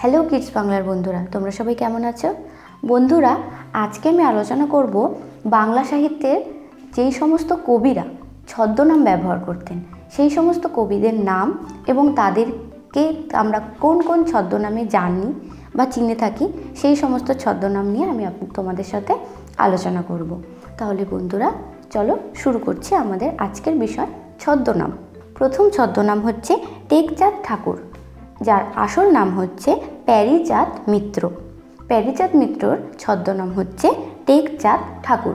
Hello kids বাংলার বন্ধুরা, তোমরা সবাই কেমন আছো? বন্ধুরা, আজকে আমি আলোচনা করব বাংলা সাহিত্যের যেই সমস্ত কবিরা ছদ্মনাম ব্যবহার করতেন সেই সমস্ত কবিদের নাম এবং তাদেরকে আমরা কোন কোন ছদ্মনামে জানি বা চিনে থাকি সেই সমস্ত ছদ্মনাম নিয়ে আমি তোমাদের সাথে আলোচনা করব। তাহলে বন্ধুরা চলো শুরু করছি আমাদের আজকের বিষয় ছদ্মনাম। প্রথম ছদ্মনাম হচ্ছে টেকচাঁদ ঠাকুর, যার আসল নাম হচ্ছে প্যারীচাঁদ মিত্র। প্যারীচাঁদ মিত্রর ছদ্মনাম হচ্ছে টেকচাঁদ ঠাকুর।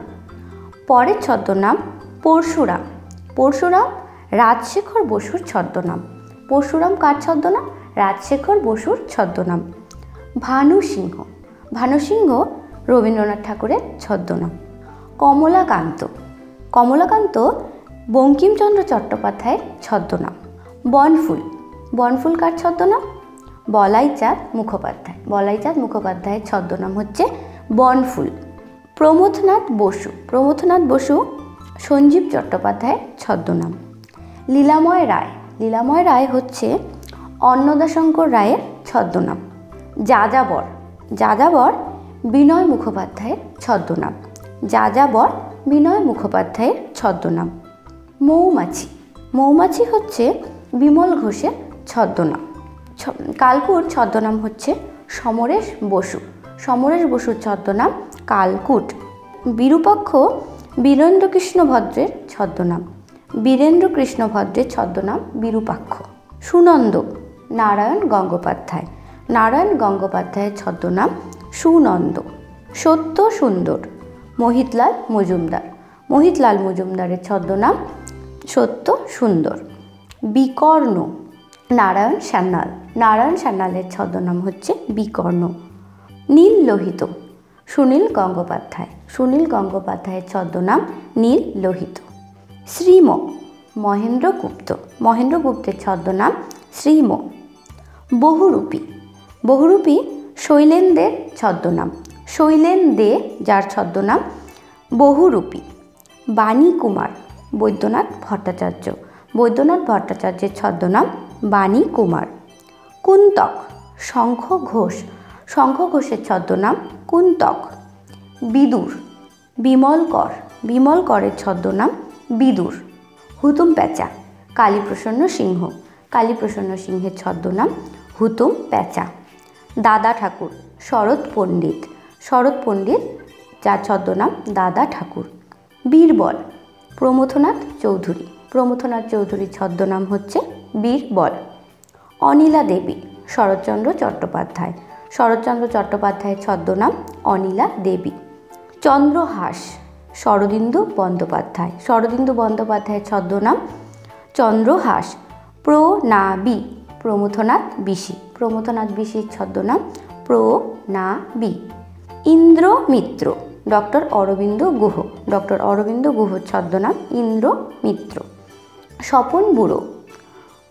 পরের ছদ্মনাম পরশুরাম। পরশুরাম রাজশেখর বসুর ছদ্মনাম। পরশুরাম কার ছদ্মনাম? রাজশেখর বসুর ছদ্মনাম। ভানুসিংহ। ভানুসিংহ রবীন্দ্রনাথ ঠাকুরের ছদ্মনাম। কমলাকান্ত। কমলাকান্ত বঙ্কিমচন্দ্র চট্টোপাধ্যায়ের ছদ্মনাম। বনফুল। বনফুল কার ছদ্মনাম? বলাইচাঁদ মুখোপাধ্যায়। বলাইচাঁদ মুখোপাধ্যায়ের ছদ্মনাম হচ্ছে বনফুল। প্রমথনাথ বসু। প্রমথনাথ বসু সঞ্জীব চট্টোপাধ্যায়ের ছদ্মনাম। লীলাময় রায়। লীলাময় রায় হচ্ছে অন্নদাশঙ্কর রায়ের ছদ্মনাম। যাযাবর। যাযাবর বিনয় মুখোপাধ্যায়ের ছদ্মনাম। যাযাবর বিনয় মুখোপাধ্যায়ের ছদ্মনাম। মৌমাছি। মৌমাছি হচ্ছে বিমল ঘোষের ছদ্মনাম। কালকুট ছদ্মনাম হচ্ছে সমরেশ বসু। সমরেশ বসুর ছদ্মনাম কালকুট। বিরূপাক্ষ বীরেন্দ্রকৃষ্ণ ভদ্রের ছদ্মনাম। বীরেন্দ্রকৃষ্ণ ভদ্রের ছদ্মনাম বিরূপাক্ষ। সুনন্দ নারায়ণ গঙ্গোপাধ্যায়। নারায়ণ গঙ্গোপাধ্যায়ের ছদ্মনাম সুনন্দ। সত্য সুন্দর মোহিতলাল মজুমদার। মোহিতলাল মজুমদারের ছদ্মনাম সত্য সুন্দর। বিকর্ণ নারায়ণ সান্যাল। নারায়ণ সান্যালের ছদ্মনাম হচ্ছে বিকর্ণ। নীল লোহিত সুনীল গঙ্গোপাধ্যায়। সুনীল গঙ্গোপাধ্যায়ের ছদ্মনাম নীল লোহিত। শ্রীম মহেন্দ্রগুপ্ত। মহেন্দ্রগুপ্তের ছদ্মনাম শ্রীম। বহুরূপী। বহুরূপী শৈলেন্দ্রের ছদ্মনাম। শৈলেন দে যার ছদ্মনাম বহুরূপী। বাণী কুমার বৈদ্যনাথ ভট্টাচার্য। বৈদ্যনাথ ভট্টাচার্যের ছদ্মনাম বাণী কুমার। কুন্তক শঙ্খ ঘোষ। শঙ্খ ঘোষের ছদ্মনাম কুন্তক। বিদুর বিমল কর। বিমল করের ছদ্মনাম বিদুর। হুতুম প্যাঁচা কালীপ্রসন্ন সিংহ। কালীপ্রসন্ন সিংহের ছদ্মনাম হুতুম প্যাঁচা। দাদা ঠাকুর শরৎ পণ্ডিত। শরৎ পণ্ডিত যার ছদ্মনাম দাদা ঠাকুর। বীরবল প্রমথনাথ চৌধুরী। প্রমথনাথ চৌধুরীর ছদ্মনাম হচ্ছে বীরবল। অনিলা দেবী শরৎচন্দ্র চট্টোপাধ্যায়। শরৎচন্দ্র চট্টোপাধ্যায়ের ছদ্মনাম অনিলা দেবী। চন্দ্রহাস শরদিন্দু বন্দ্যোপাধ্যায়। শরদিন্দু বন্দ্যোপাধ্যায়ের ছদ্মনাম চন্দ্রহাস। প্রনাবী প্রমথনাথ বিশি। প্রমথনাথ বিশির ছদ্মনাম প্রনাবী। ইন্দ্রমিত্র ডক্টর অরবিন্দ গুহ। ডক্টর অরবিন্দ গুহর ছদ্মনাম ইন্দ্রমিত্র। স্বপন বুড়ো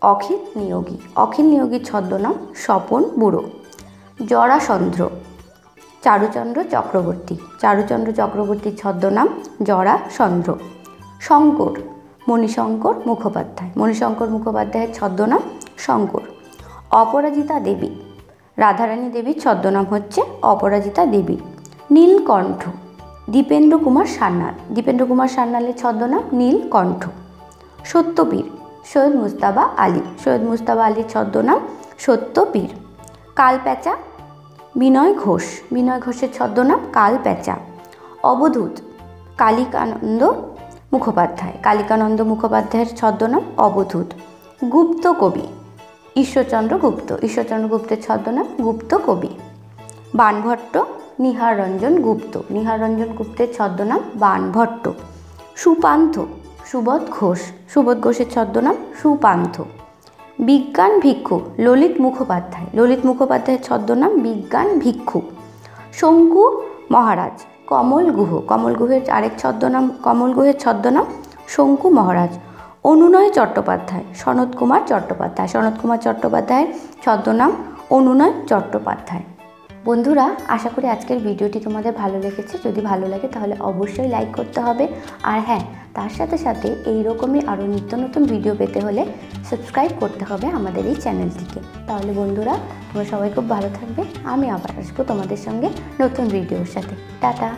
অখিল নিয়োগী। অখিল নিয়োগীর ছদ্মনাম স্বপন বুড়ো। জরাসন্ধ চারুচন্দ্র চক্রবর্তী। চারুচন্দ্র চক্রবর্তীর ছদ্মনাম জরাসন্ধ। শঙ্কর মণিশঙ্কর মুখোপাধ্যায়। মণিশঙ্কর মুখোপাধ্যায়ের ছদ্মনাম শঙ্কর। অপরাজিতা দেবী রাধারানী দেবীর ছদ্মনাম হচ্ছে অপরাজিতা দেবী। নীলকণ্ঠ দীপেন্দ্র কুমার সান্যাল। দীপেন্দ্র কুমার সান্যালের ছদ্মনাম নীলকণ্ঠ। সত্যপীর সৈয়দ মুজতবা আলী। সৈয়দ মুজতবা আলীর ছদ্মনাম সত্যপীর। কালপ্যাঁচা বিনয় ঘোষ। বিনয় ঘোষের ছদ্মনাম কালপ্যাঁচা। অবধূত কালিকানন্দ মুখোপাধ্যায়। কালিকানন্দ মুখোপাধ্যায়ের ছদ্মনাম অবধূত। গুপ্ত কবি ঈশ্বরচন্দ্র গুপ্ত। ঈশ্বরচন্দ্র গুপ্তের ছদ্মনাম গুপ্ত কবি। বাণভট্ট নিহার রঞ্জন গুপ্ত। নিহার রঞ্জন গুপ্তের ছদ্মনাম বাণভট্ট। সুপান্থ সুবোধ ঘোষ। সুবোধ ঘোষের ছদ্মনাম সুপান্থ। বিজ্ঞান ভিক্ষু ললিত মুখোপাধ্যায়। ললিত মুখোপাধ্যায়ের ছদ্মনাম বিজ্ঞান ভিক্ষু। শঙ্কু মহারাজ কমল গুহ। কমল গুহের আরেক ছদ্মনাম কমল গুহের ছদ্মনাম শঙ্কু মহারাজ। অনুনয় চট্টোপাধ্যায় সনৎ কুমার চট্টোপাধ্যায়। সনৎ কুমার চট্টোপাধ্যায়ের ছদ্মনাম অনুনয় চট্টোপাধ্যায়। বন্ধুরা, আশা করি আজকের ভিডিওটি তোমাদের ভালো লেগেছে। যদি ভালো লাগে তাহলে অবশ্যই লাইক করতে হবে। আর হ্যাঁ, তার সাথে সাথে এই রকমই আরও নিত্য নতুন ভিডিও পেতে হলে সাবস্ক্রাইব করতে হবে আমাদের এই চ্যানেলটিকে। তাহলে বন্ধুরা, তোমরা সবাই খুব ভালো থাকবে। আমি আবার আসবো তোমাদের সঙ্গে নতুন ভিডিওর সাথে। টাটা।